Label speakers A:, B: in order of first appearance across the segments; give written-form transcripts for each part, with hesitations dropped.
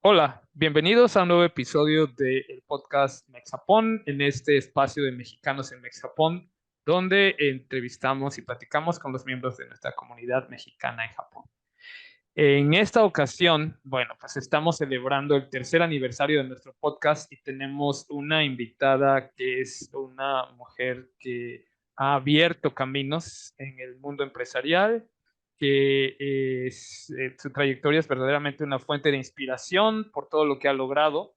A: Hola, bienvenidos a un nuevo episodio del podcast Mexapón, en este espacio de mexicanos en Mexapón, donde entrevistamos y platicamos con los miembros de nuestra comunidad mexicana en Japón. En esta ocasión, bueno, pues estamos celebrando el tercer aniversario de nuestro podcast y tenemos una invitada que es una mujer que ha abierto caminos en el mundo empresarial, que su trayectoria es verdaderamente una fuente de inspiración por todo lo que ha logrado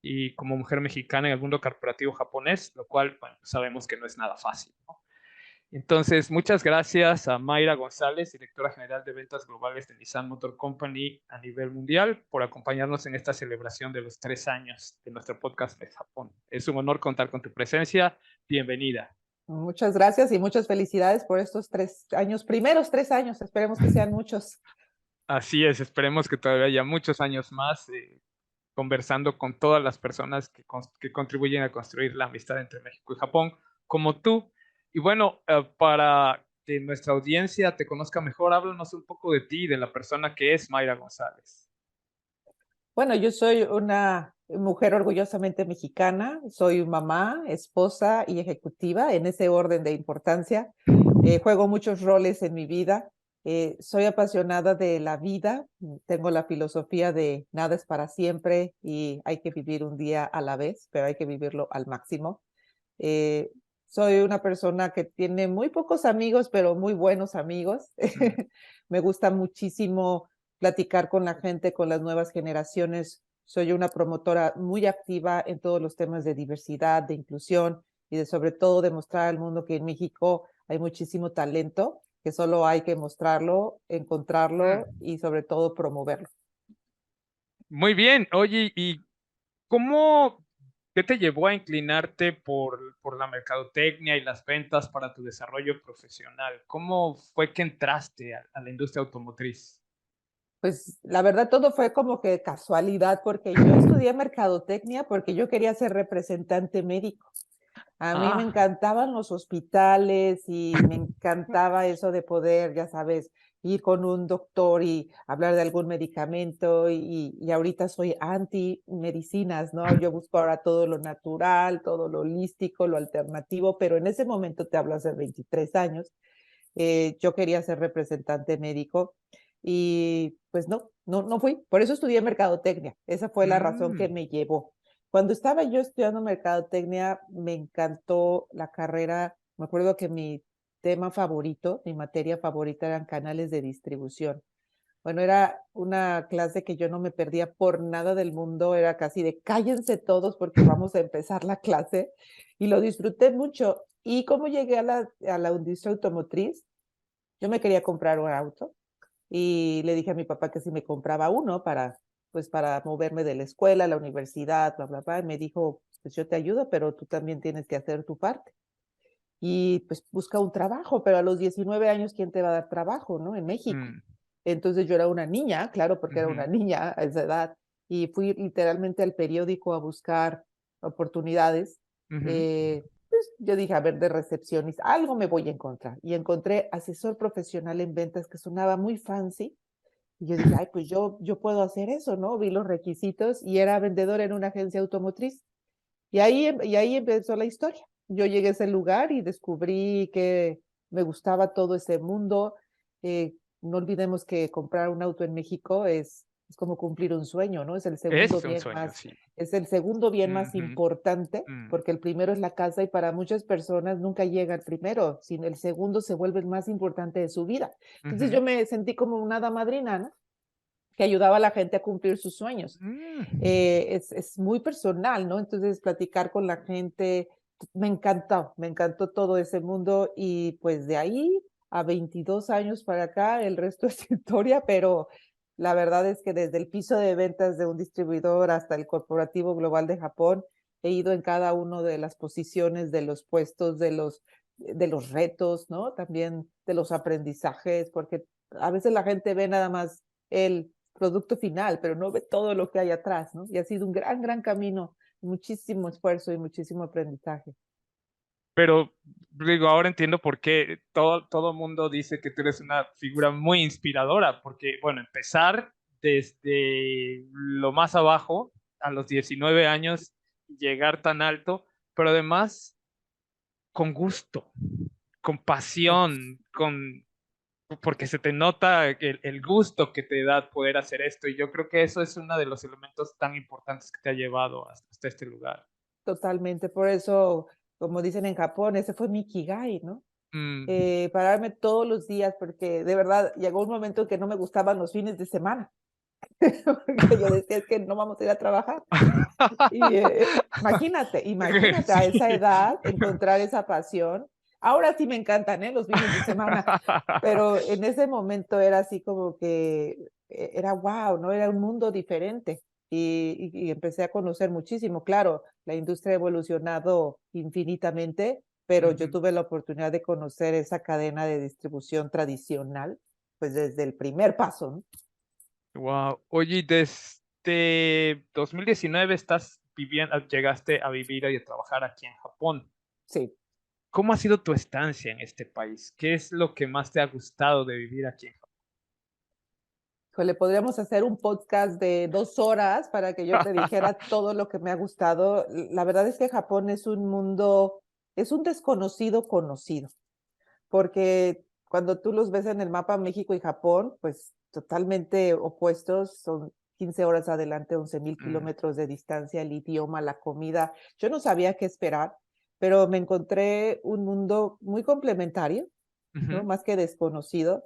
A: y como mujer mexicana en el mundo corporativo japonés, lo cual, bueno, sabemos que no es nada fácil, ¿no? Entonces, muchas gracias a Mayra González, directora general de ventas globales de Nissan Motor Company a nivel mundial, por acompañarnos en esta celebración de los 3 años de nuestro podcast de Japón. Es un honor contar con tu presencia. Bienvenida.
B: Muchas gracias y muchas felicidades por estos 3 años, primeros 3 años, esperemos que sean muchos.
A: Así es, esperemos que todavía haya muchos años más conversando con todas las personas que contribuyen a construir la amistad entre México y Japón, como tú. Y bueno, para que nuestra audiencia te conozca mejor, háblanos un poco de ti, de la persona que es Mayra González.
B: Bueno, yo soy una mujer orgullosamente mexicana, soy mamá, esposa y ejecutiva en ese orden de importancia. Juego muchos roles en mi vida. Soy apasionada de la vida, tengo la filosofía de nada es para siempre y hay que vivir un día a la vez, pero hay que vivirlo al máximo. Eh, Soy una persona que tiene muy pocos amigos, pero muy buenos amigos.
A: Mm.
B: Me gusta muchísimo platicar con la gente, con las nuevas generaciones. Soy una promotora muy activa en todos los temas de diversidad, de inclusión y de sobre todo demostrar al mundo que en México hay muchísimo talento, que solo hay que mostrarlo, encontrarlo
A: Mm.
B: y sobre todo promoverlo.
A: Muy bien. Oye, ¿y cómo, qué te llevó a inclinarte por la mercadotecnia y las ventas para tu desarrollo profesional? ¿Cómo fue que entraste a la industria automotriz?
B: Pues la verdad todo fue como que casualidad, porque yo estudié mercadotecnia porque yo quería ser representante médico. A mí me
A: Ah.
B: encantaban los hospitales y me encantaba eso de poder, ya sabes, ir con un doctor y hablar de algún medicamento y ahorita soy anti medicinas, ¿no? Yo busco ahora todo lo natural, todo lo holístico, lo alternativo, pero en ese momento te hablo hace 23 años, yo quería ser representante médico y pues no fui. Por eso estudié mercadotecnia. Esa fue la razón que
A: Mm.
B: me llevó. Cuando estaba yo estudiando mercadotecnia, me encantó la carrera. Me acuerdo que mi tema favorito, mi materia favorita eran canales de distribución. Bueno, era una clase que yo no me perdía por nada del mundo, era casi de cállense todos porque vamos a empezar la clase y lo disfruté mucho. Y como llegué a la industria automotriz, yo me quería comprar un auto y le dije a mi papá que si me compraba uno para, pues para moverme de la escuela a la universidad, bla, bla, bla. Y me dijo, pues yo te ayudo, pero tú también tienes que hacer tu parte. Y pues busca un trabajo, pero a los 19 años, ¿quién te va a dar trabajo, no? En México.
A: Mm.
B: Entonces yo era una niña, claro, porque era una
A: Ujú.
B: niña a esa edad, y fui literalmente al periódico a buscar oportunidades.
A: Ujú.
B: Pues yo dije, a ver, de recepcionista, algo me voy a encontrar. Y encontré asesor profesional en ventas que sonaba muy fancy. Y yo dije, ay, pues yo puedo hacer eso, ¿no? Vi los requisitos y era vendedor en una agencia automotriz. Y ahí empezó la historia. Yo llegué a ese lugar y descubrí que me gustaba todo ese mundo. No olvidemos que comprar un auto en México es como cumplir un sueño, ¿no?
A: Es un sueño, sí.
B: Es el segundo bien más
A: Ujú.
B: importante,
A: Mm.
B: porque el primero es la casa y para muchas personas nunca llega el primero, sino el segundo se vuelve el más importante de su vida. Entonces
A: Ujú.
B: yo me sentí como una hada madrina, ¿no? Que ayudaba a la gente a cumplir sus sueños.
A: Mm.
B: Es muy personal, ¿no? Entonces, platicar con la gente, me encantó todo ese mundo y pues de ahí a 22 años para acá, el resto es historia, pero la verdad es que desde el piso de ventas de un distribuidor hasta el corporativo global de Japón, he ido en cada una de las posiciones, de los puestos, de los retos, ¿no? También de los aprendizajes, porque a veces la gente ve nada más el producto final, pero no ve todo lo que hay atrás, ¿no? Y ha sido un gran, gran camino, muchísimo esfuerzo y muchísimo aprendizaje.
A: Pero digo, ahora entiendo por qué todo mundo dice que tú eres una figura muy inspiradora, porque, bueno, empezar desde lo más abajo a los 19 años, llegar tan alto, pero además con gusto, con pasión, porque se te nota el gusto que te da poder hacer esto. Y yo creo que eso es uno de los elementos tan importantes que te ha llevado hasta este lugar.
B: Totalmente. Por eso, como dicen en Japón, ese fue mi ikigai, ¿no?
A: Mm.
B: Pararme todos los días, porque de verdad llegó un momento en que no me gustaban los fines de semana, porque yo decía, es que no vamos a ir a trabajar. Y imagínate a esa
A: Sí.
B: edad encontrar esa pasión. Ahora sí me encantan, ¿eh? Los fines de semana, pero en ese momento era así como que era wow, ¿no? Era un mundo diferente. Y empecé a conocer muchísimo. Claro, la industria ha evolucionado infinitamente, pero yo
A: Ujú.
B: tuve la oportunidad de conocer esa cadena de distribución tradicional, pues desde el primer paso, ¿no?
A: Wow. Oye, y desde 2019 llegaste a vivir y a trabajar aquí en Japón.
B: Sí.
A: ¿Cómo ha sido tu estancia en este país? ¿Qué es lo que más te ha gustado de vivir aquí en Japón?
B: Híjole, podríamos hacer un podcast de 2 horas para que yo te dijera todo lo que me ha gustado. La verdad es que Japón es un mundo, es un desconocido conocido, porque cuando tú los ves en el mapa, México y Japón, pues totalmente opuestos, son 15 horas adelante, 11,000
A: Mm,
B: kilómetros de distancia, el idioma, la comida. Yo no sabía qué esperar, pero me encontré un mundo muy complementario, ¿no?
A: ujú.
B: Más que desconocido,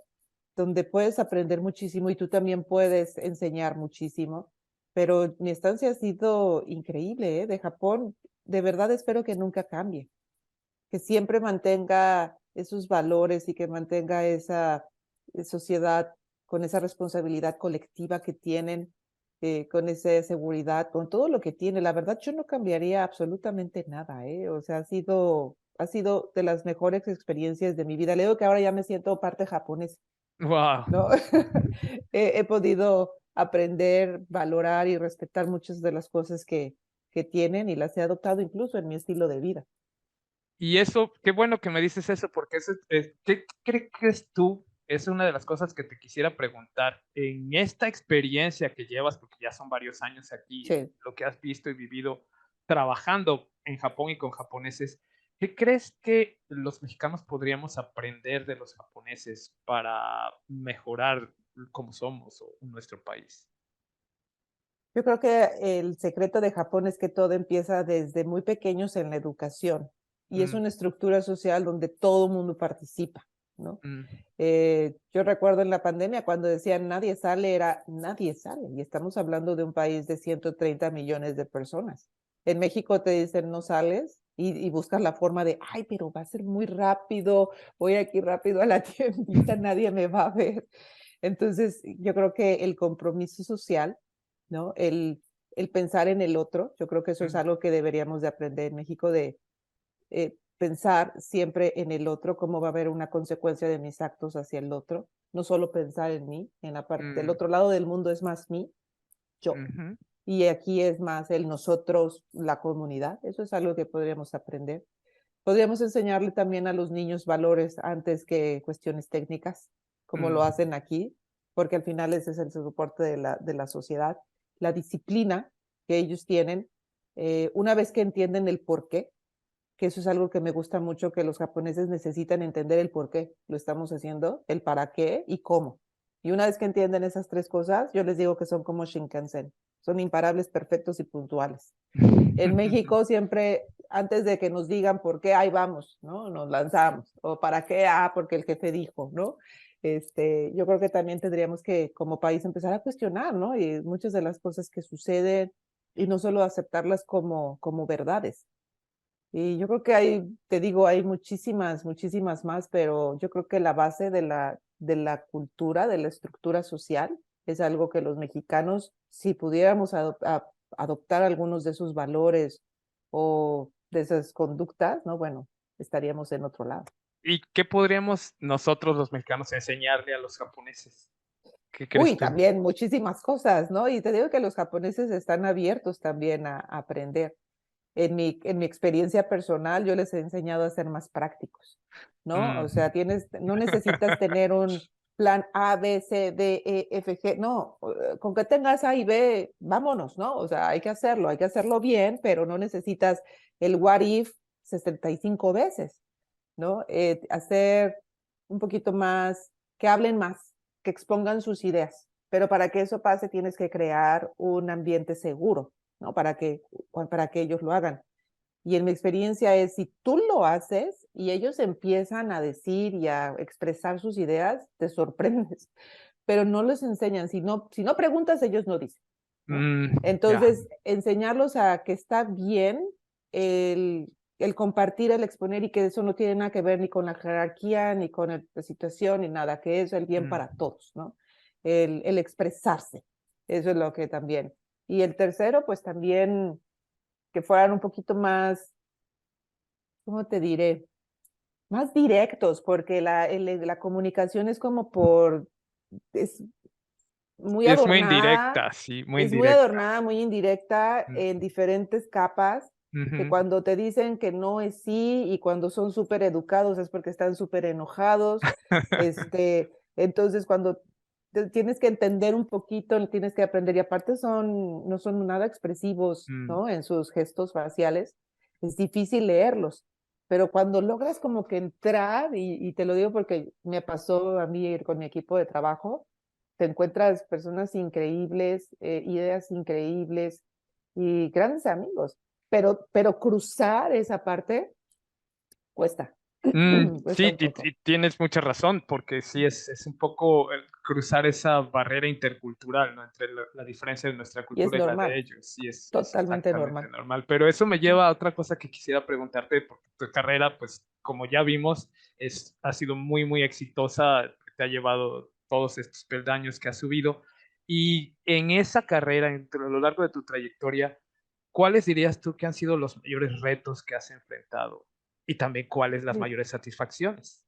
B: donde puedes aprender muchísimo y tú también puedes enseñar muchísimo. Pero mi estancia ha sido increíble, ¿eh? De Japón. De verdad espero que nunca cambie, que siempre mantenga esos valores y que mantenga esa sociedad con esa responsabilidad colectiva que tienen, con esa seguridad, con todo lo que tiene. La verdad, yo no cambiaría absolutamente nada, ¿eh? O sea, ha sido de las mejores experiencias de mi vida. Le digo que ahora ya me siento parte japonesa,
A: Wow.
B: ¿no? He podido aprender, valorar y respetar muchas de las cosas que tienen y las he adoptado incluso en mi estilo de vida.
A: Y eso, qué bueno que me dices eso, porque ¿qué crees tú? Es una de las cosas que te quisiera preguntar. En esta experiencia que llevas, porque ya son varios años aquí,
B: Sí.
A: lo que has visto y vivido trabajando en Japón y con japoneses, ¿qué crees que los mexicanos podríamos aprender de los japoneses para mejorar como somos o nuestro país?
B: Yo creo que el secreto de Japón es que todo empieza desde muy pequeños en la educación y es
A: Mm,
B: una estructura social donde todo el mundo participa, ¿no?
A: mm,
B: Yo recuerdo en la pandemia cuando decían nadie sale, era nadie sale y estamos hablando de un país de 130 millones de personas. En México te dicen no sales y buscas la forma de, ay, pero va a ser muy rápido, voy aquí rápido a la tiendita, nadie me va a ver. Entonces, yo creo que el compromiso social, ¿no? El pensar en el otro, yo creo que eso es
A: mm,
B: algo que deberíamos de aprender en México, de pensar siempre en el otro, cómo va a haber una consecuencia de mis actos hacia el otro, no solo pensar en mí, en la parte del
A: mm,
B: otro lado del mundo es más mí, yo.
A: ujú,
B: Y aquí es más el nosotros, la comunidad. Eso es algo que podríamos aprender. Podríamos enseñarle también a los niños valores antes que cuestiones técnicas, como lo
A: mm,
B: hacen aquí, porque al final ese es el soporte de la sociedad. La disciplina que ellos tienen, una vez que entienden el por qué, que eso es algo que me gusta mucho, que los japoneses necesitan entender el por qué lo estamos haciendo, el para qué y cómo. Y una vez que entienden esas tres cosas, yo les digo que son como Shinkansen, son imparables, perfectos y puntuales. En México siempre, antes de que nos digan por qué, ahí vamos, ¿no? Nos lanzamos. O para qué, porque el jefe dijo, ¿no? Yo creo que también tendríamos que, como país, empezar a cuestionar, ¿no? Y muchas de las cosas que suceden y no solo aceptarlas como verdades. Y yo creo que hay, te digo, hay muchísimas, muchísimas más, pero yo creo que la base de la cultura, de la estructura social, es algo que los mexicanos, si pudiéramos adoptar algunos de esos valores o de esas conductas, ¿no? Bueno, estaríamos en otro lado.
A: ¿Y qué podríamos nosotros los mexicanos enseñarle a los japoneses? ¿Qué crees
B: Uy,
A: tú?
B: también muchísimas cosas, ¿no? Y te digo que los japoneses están abiertos también a aprender. En mi experiencia personal, yo les he enseñado a ser más prácticos, ¿no?
A: Mm.
B: O sea, no necesitas tener plan A, B, C, D, E, F, G. No, con que tengas A y B, vámonos, ¿no? O sea, hay que hacerlo bien, pero no necesitas el what if 65 veces, ¿no? Hacer un poquito más, que hablen más, que expongan sus ideas. Pero para que eso pase tienes que crear un ambiente seguro, ¿no? Para que ellos lo hagan. Y en mi experiencia es, si tú lo haces y ellos empiezan a decir y a expresar sus ideas, te sorprendes, pero no les enseñan. Si no preguntas, ellos no dicen, ¿no?
A: Ya.
B: Entonces, enseñarlos a que está bien el compartir, el exponer y que eso no tiene nada que ver ni con la jerarquía, ni con la situación, ni nada, que es el bien para todos, ¿no? El expresarse, eso es lo que también. Y el tercero, pues también que fueran un poquito más, ¿cómo te diré? Más directos, porque la comunicación es como es muy
A: Es muy
B: adornada,
A: indirecta, sí, muy
B: es muy
A: indirecta.
B: adornada, muy indirecta,
A: Mm,
B: en diferentes capas, que
A: ujú.
B: cuando te dicen que no es sí, y cuando son súper educados es porque están súper enojados. Entonces cuando tienes que entender un poquito, tienes que aprender, y aparte no son nada expresivos,
A: Mm,
B: ¿no? En sus gestos faciales, es difícil leerlos. Pero cuando logras como que entrar, y te lo digo porque me pasó a mí con mi equipo de trabajo, te encuentras personas increíbles, ideas increíbles y grandes amigos, pero cruzar esa parte cuesta, cuesta
A: sí,
B: un poco.
A: y tienes mucha razón, porque sí es un poco el cruzar esa barrera intercultural, ¿no? Entre la diferencia de nuestra
B: Y es
A: cultura y la de
B: normal,
A: ellos. Sí, es
B: totalmente
A: exactamente
B: normal.
A: normal. Pero eso me lleva a otra cosa que quisiera preguntarte, porque tu carrera, pues como ya vimos, ha sido muy, muy exitosa, te ha llevado todos estos peldaños que has subido. Y en esa carrera, a lo largo de tu trayectoria, ¿cuáles dirías tú que han sido los mayores retos que has enfrentado? Y también cuáles las mayores satisfacciones.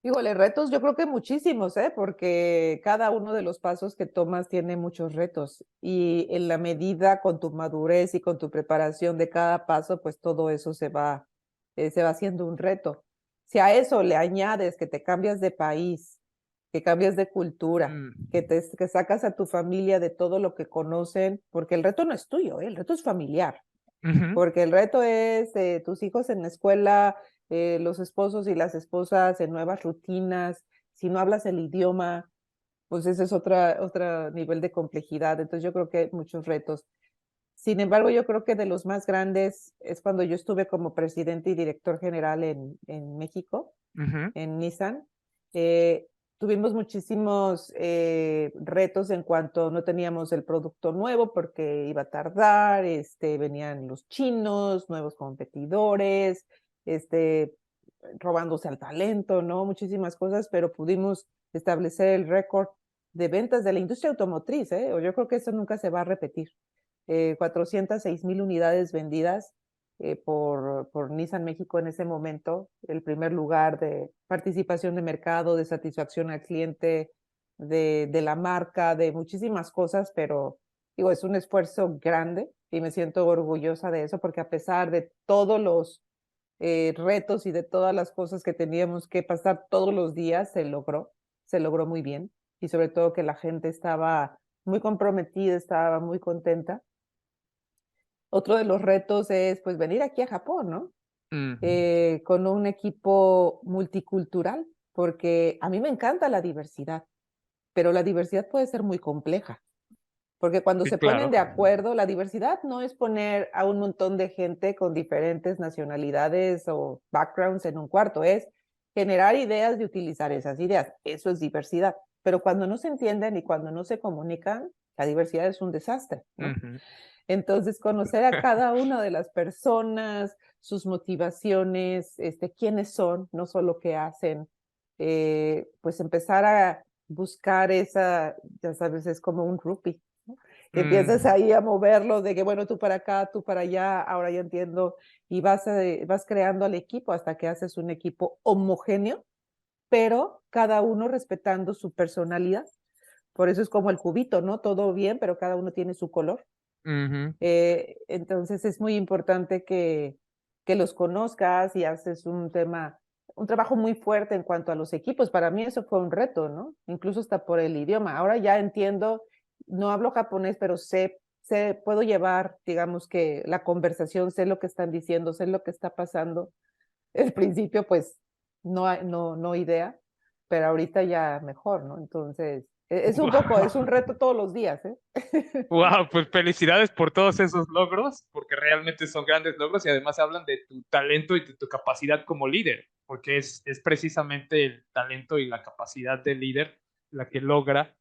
B: Híjole, retos, yo creo que muchísimos, ¿eh? Porque cada uno de los pasos que tomas tiene muchos retos y en la medida con tu madurez y con tu preparación de cada paso, pues todo eso se va haciendo un reto. Si a eso le añades que te cambias de país, que cambias de cultura,
A: Mm,
B: que sacas a tu familia de todo lo que conocen, porque el reto no es tuyo, ¿eh? El reto es familiar.
A: ujú,
B: Porque el reto es tus hijos en la escuela, los esposos y las esposas en nuevas rutinas. Si no hablas el idioma, pues ese es otro nivel de complejidad. Entonces yo creo que hay muchos retos. Sin embargo, yo creo que de los más grandes es cuando yo estuve como presidente y director general en México,
A: ujú,
B: en Nissan. Eh, Tuvimos muchísimos retos en cuanto no teníamos el producto nuevo porque iba a tardar, venían los chinos, nuevos competidores, este, robándose al talento, ¿no? Muchísimas cosas, pero pudimos establecer el récord de ventas de la industria automotriz, ¿eh? O yo creo que eso nunca se va a repetir. 406,000 unidades vendidas por Nissan México en ese momento, el primer lugar de participación de mercado, de satisfacción al cliente, de la marca, de muchísimas cosas, pero digo, es un esfuerzo grande y me siento orgullosa de eso porque a pesar de todos los retos y de todas las cosas que teníamos que pasar todos los días, se logró muy bien y sobre todo que la gente estaba muy comprometida, estaba muy contenta. Otro de los retos es, pues, venir aquí a Japón, ¿no?
A: mm.
B: Con un equipo multicultural, porque a mí me encanta la diversidad, pero la diversidad puede ser muy compleja, porque cuando
A: Sí,
B: se ponen
A: claro.
B: de acuerdo, la diversidad no es poner a un montón de gente con diferentes nacionalidades o backgrounds en un cuarto, es generar ideas y utilizar esas ideas. Eso es diversidad. Pero cuando no se entienden y cuando no se comunican, la diversidad es un desastre, ¿no?
A: Ujú,
B: Entonces, conocer a cada una de las personas, sus motivaciones, quiénes son, no solo qué hacen, pues empezar a buscar esa, ya sabes, es como un groupie, ¿no? Que empiezas
A: mm,
B: ahí a moverlo de que, bueno, tú para acá, tú para allá, ahora ya entiendo, y vas creando al equipo hasta que haces un equipo homogéneo, pero cada uno respetando su personalidad. Por eso es como el cubito, ¿no? Todo bien, pero cada uno tiene su color.
A: ujú.
B: Entonces es muy importante que los conozcas y haces un tema. un trabajo muy fuerte en cuanto a los equipos. Para mí eso fue un reto, ¿no? Incluso hasta por el idioma. Ahora ya entiendo, no hablo japonés, pero puedo llevar, digamos que la conversación, sé lo que están diciendo, sé lo que está pasando. Al principio, pues, no idea, pero ahorita ya mejor, ¿no? Entonces, es un reto todos los días, ¿eh?
A: Wow, pues felicidades por todos esos logros, porque realmente son grandes logros y además hablan de tu talento y de tu capacidad como líder, porque es precisamente el talento y la capacidad de líder la que logra,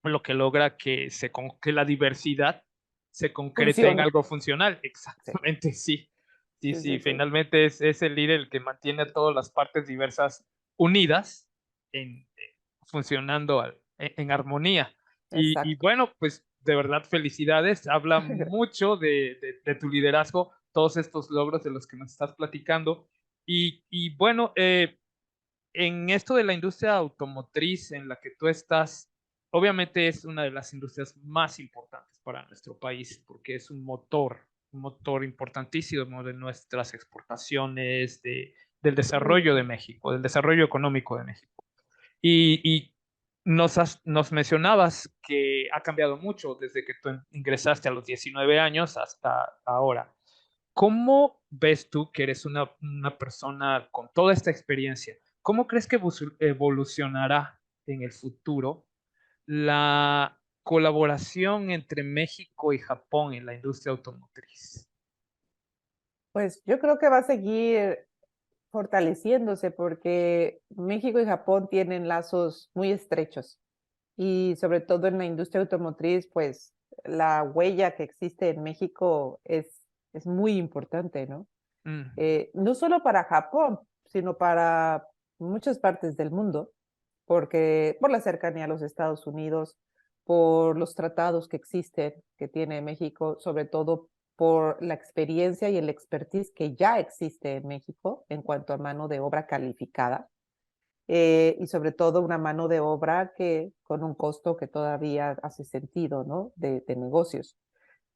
A: lo que logra que la diversidad se concrete en
B: Funcione.
A: algo funcional.
B: Sí,
A: Exactamente, sí. Sí,
B: sí, sí,
A: sí,
B: sí.
A: finalmente es el líder el que mantiene a todas las partes diversas unidas, funcionando en armonía. Y
B: Exacto.
A: bueno, pues de verdad felicidades, habla mucho de tu liderazgo, todos estos logros de los que nos estás platicando. Y bueno, en esto de la industria automotriz en la que tú estás, obviamente es una de las industrias más importantes para nuestro país, porque es un motor importantísimo de nuestras exportaciones, del desarrollo de México, del desarrollo económico de México. Y nos mencionabas que ha cambiado mucho desde que tú ingresaste a los 19 años hasta ahora. ¿Cómo ves tú que eres una persona con toda esta experiencia? ¿Cómo crees que evolucionará en el futuro la colaboración entre México y Japón en la industria automotriz?
B: Pues yo creo que va a seguir fortaleciéndose porque México y Japón tienen lazos muy estrechos y sobre todo en la industria automotriz, pues la huella que existe en México es muy importante, ¿no?
A: Mm,
B: No solo para Japón, sino para muchas partes del mundo, porque por la cercanía a los Estados Unidos, por los tratados que existen, que tiene México, sobre todo por la experiencia y el expertise que ya existe en México en cuanto a mano de obra calificada, y sobre todo una mano de obra que con un costo que todavía hace sentido, ¿no? De negocios.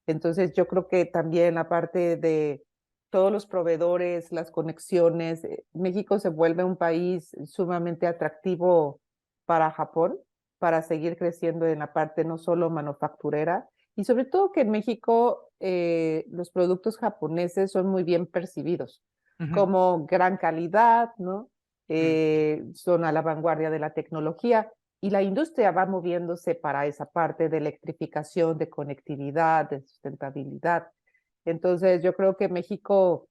B: Entonces, yo creo que también la parte de todos los proveedores, las conexiones, México se vuelve un país sumamente atractivo para Japón, para seguir creciendo en la parte no solo manufacturera, y sobre todo que en México los productos japoneses son muy bien percibidos,
A: ujú,
B: como gran calidad, ¿no?
A: mm,
B: Son a la vanguardia de la tecnología. Y la industria va moviéndose para esa parte de electrificación, de conectividad, de sustentabilidad. Entonces, yo creo que México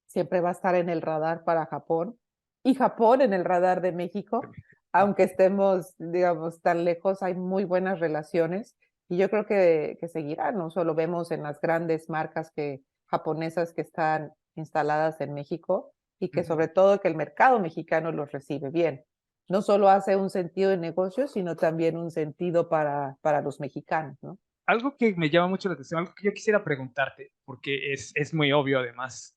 B: siempre va a estar en el radar para Japón y Japón en el radar de México,
A: wow.
B: aunque estemos, digamos, tan lejos, hay muy buenas relaciones y yo creo que seguirá, no solo vemos en las grandes marcas japonesas que están instaladas en México y que
A: Ujú.
B: sobre todo que el mercado mexicano los recibe bien. No solo hace un sentido de negocio, sino también un sentido para los mexicanos, ¿no?
A: Algo que me llama mucho la atención, algo que yo quisiera preguntarte, porque es muy obvio además,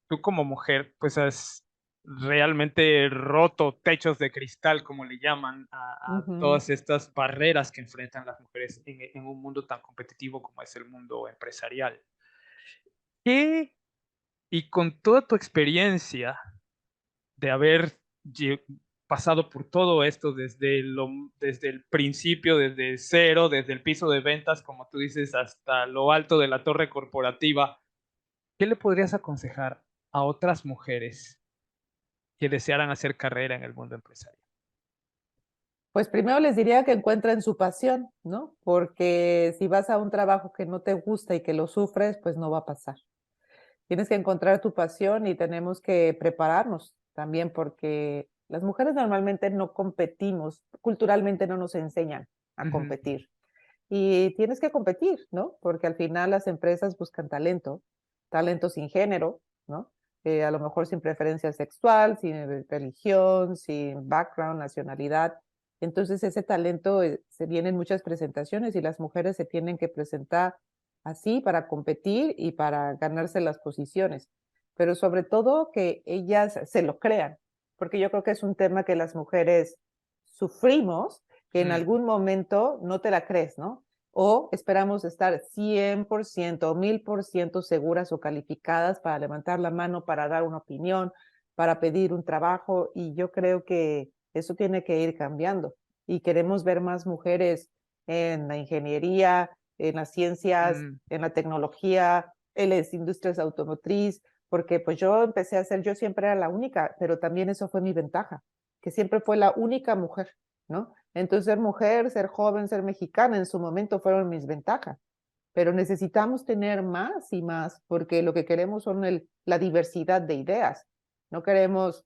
A: tú como mujer, pues has realmente roto techos de cristal, como le llaman, a
B: Ujú.
A: todas estas barreras que enfrentan las mujeres en un mundo tan competitivo como es el mundo empresarial. ¿Qué, y con toda tu experiencia de haber pasado por todo esto desde el principio, desde cero, desde el piso de ventas, como tú dices, hasta lo alto de la torre corporativa, ¿qué le podrías aconsejar a otras mujeres que desearan hacer carrera en el mundo empresarial?
B: Pues primero les diría que encuentren su pasión, ¿no? Porque si vas a un trabajo que no te gusta y que lo sufres, pues no va a pasar. Tienes que encontrar tu pasión y tenemos que prepararnos también porque las mujeres normalmente no competimos, culturalmente no nos enseñan a
A: Ujú,
B: competir. Y tienes que competir, ¿no? Porque al final las empresas buscan talento, talento sin género, ¿no? A lo mejor sin preferencia sexual, sin religión, sin background, nacionalidad. Entonces ese talento se viene en muchas presentaciones y las mujeres se tienen que presentar así para competir y para ganarse las posiciones. Pero sobre todo que ellas se lo crean, porque yo creo que es un tema que las mujeres sufrimos que en
A: mm,
B: algún momento no te la crees, ¿no? O esperamos estar 100% o 1000% seguras o calificadas para levantar la mano, para dar una opinión, para pedir un trabajo y yo creo que eso tiene que ir cambiando y queremos ver más mujeres en la ingeniería, en las ciencias,
A: Mm,
B: en la tecnología, en las industrias automotriz, porque pues yo empecé a ser, yo siempre era la única, pero también eso fue mi ventaja, que siempre fue la única mujer, ¿no? Entonces ser mujer, ser joven, ser mexicana en su momento fueron mis ventajas, pero necesitamos tener más y más porque lo que queremos son la diversidad de ideas. No queremos,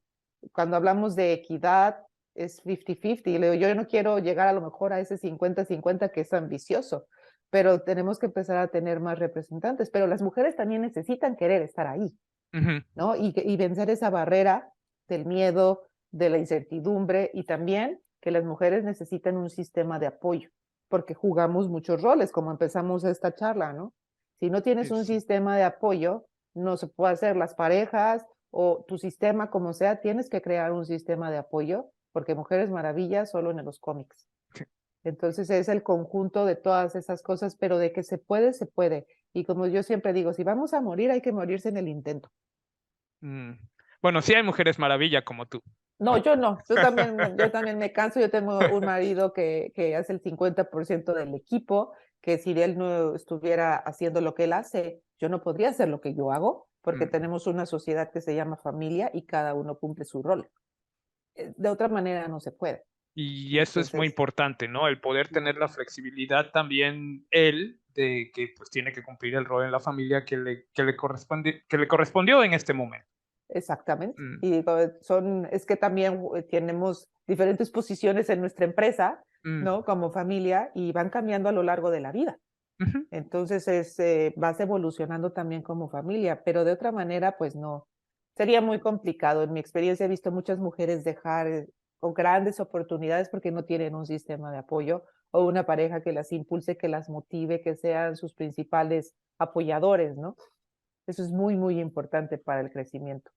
B: cuando hablamos de equidad, es 50-50. Y le digo, yo no quiero llegar a lo mejor a ese 50-50 que es ambicioso, pero tenemos que empezar a tener más representantes. Pero las mujeres también necesitan querer estar ahí,
A: ujú.
B: ¿no? Y vencer esa barrera del miedo, de la incertidumbre y también que las mujeres necesitan un sistema de apoyo, porque jugamos muchos roles, como empezamos esta charla, ¿no? Si no tienes un
A: Sí.
B: sistema de apoyo, no se puede hacer las parejas o tu sistema como sea, tienes que crear un sistema de apoyo, porque Mujeres Maravillas solo en los cómics. Entonces es el conjunto de todas esas cosas, pero de que se puede, se puede. Y como yo siempre digo, si vamos a morir, hay que morirse en el intento.
A: Mm. Bueno, sí hay mujeres maravilla como tú.
B: No, yo no. Yo también me canso. Yo tengo un marido que hace el 50% del equipo, que si él no estuviera haciendo lo que él hace, yo no podría hacer lo que yo hago, porque
A: Mm.
B: tenemos una sociedad que se llama familia y cada uno cumple su rol. De otra manera no se puede.
A: Y eso es muy
B: Entonces,
A: importante, ¿no? El poder tener la flexibilidad también él de que pues tiene que cumplir el rol en la familia que le correspondió en este momento.
B: exactamente.
A: Mm,
B: Y digo, es que también tenemos diferentes posiciones en nuestra empresa,
A: mm,
B: ¿no? Como familia y van cambiando a lo largo de la vida.
A: ujú.
B: Entonces vas evolucionando también como familia, pero de otra manera, pues no. Sería muy complicado. En mi experiencia he visto muchas mujeres dejar con grandes oportunidades porque no tienen un sistema de apoyo o una pareja que las impulse, que las motive, que sean sus principales apoyadores, ¿no? Eso es muy, muy importante para el crecimiento.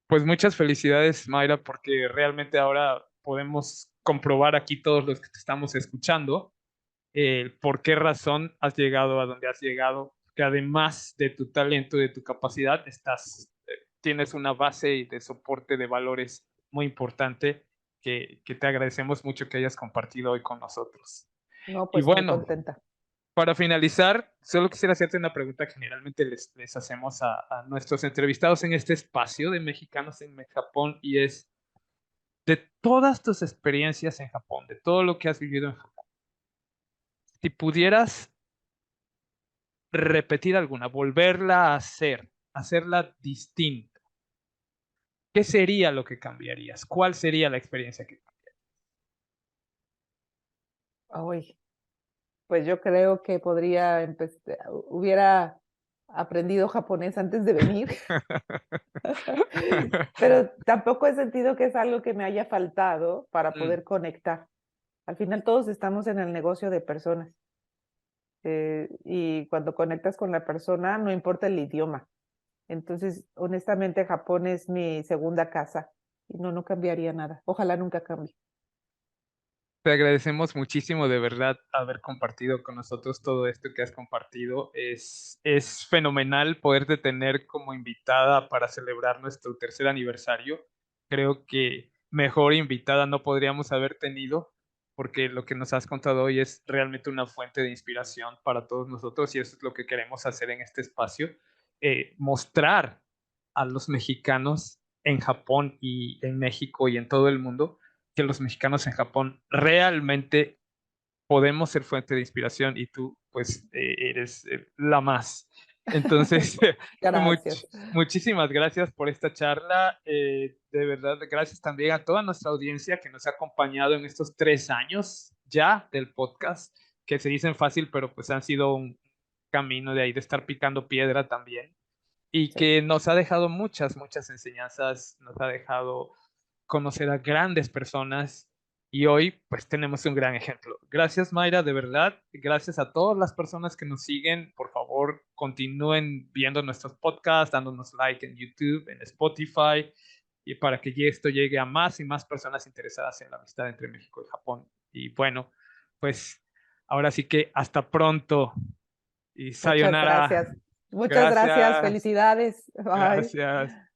A: Pues muchas felicidades, Mayra, porque realmente ahora podemos comprobar aquí todos los que te estamos escuchando por qué razón has llegado a donde has llegado, que además de tu talento, de tu capacidad, tienes una base de soporte de valores muy importante que te agradecemos mucho que hayas compartido hoy con nosotros.
B: No,
A: Y
B: pues muy
A: bueno,
B: contenta.
A: para finalizar, solo quisiera hacerte una pregunta que generalmente les hacemos a nuestros entrevistados en este espacio de Mexicanos en Japón y es, de todas tus experiencias en Japón, de todo lo que has vivido en Japón, si pudieras repetir alguna, volverla a hacer, hacerla distinta, ¿qué sería lo que cambiarías? ¿Cuál sería la experiencia que
B: Ay, pues yo creo que hubiera aprendido japonés antes de venir. Pero tampoco he sentido que es algo que me haya faltado para
A: Mm,
B: poder conectar. Al final todos estamos en el negocio de personas, y cuando conectas con la persona, no importa el idioma. Entonces, honestamente, Japón es mi segunda casa y no cambiaría nada. Ojalá nunca cambie.
A: Te agradecemos muchísimo de verdad haber compartido con nosotros todo esto que has compartido. Es fenomenal poderte tener como invitada para celebrar nuestro tercer aniversario. Creo que mejor invitada no podríamos haber tenido porque lo que nos has contado hoy es realmente una fuente de inspiración para todos nosotros y eso es lo que queremos hacer en este espacio, mostrar a los mexicanos en Japón y en México y en todo el mundo que los mexicanos en Japón realmente podemos ser fuente de inspiración y tú pues eres la más. Entonces,
B: Gracias.
A: muchísimas gracias por esta charla. De verdad, gracias también a toda nuestra audiencia que nos ha acompañado en estos 3 años ya del podcast, que se dicen fácil, pero pues han sido un camino de ahí de estar picando piedra también y
B: Sí.
A: que nos ha dejado muchas enseñanzas, nos ha dejado conocer a grandes personas y hoy pues tenemos un gran ejemplo. Gracias Mayra, de verdad, gracias a todas las personas que nos siguen, por favor continúen viendo nuestros podcasts, dándonos like en YouTube, en Spotify y para que esto llegue a más y más personas interesadas en la amistad entre México y Japón. Y bueno, pues ahora sí que hasta pronto y
B: Muchas
A: sayonara.
B: gracias. Muchas gracias.
A: Gracias,
B: Felicidades. Bye.
A: gracias.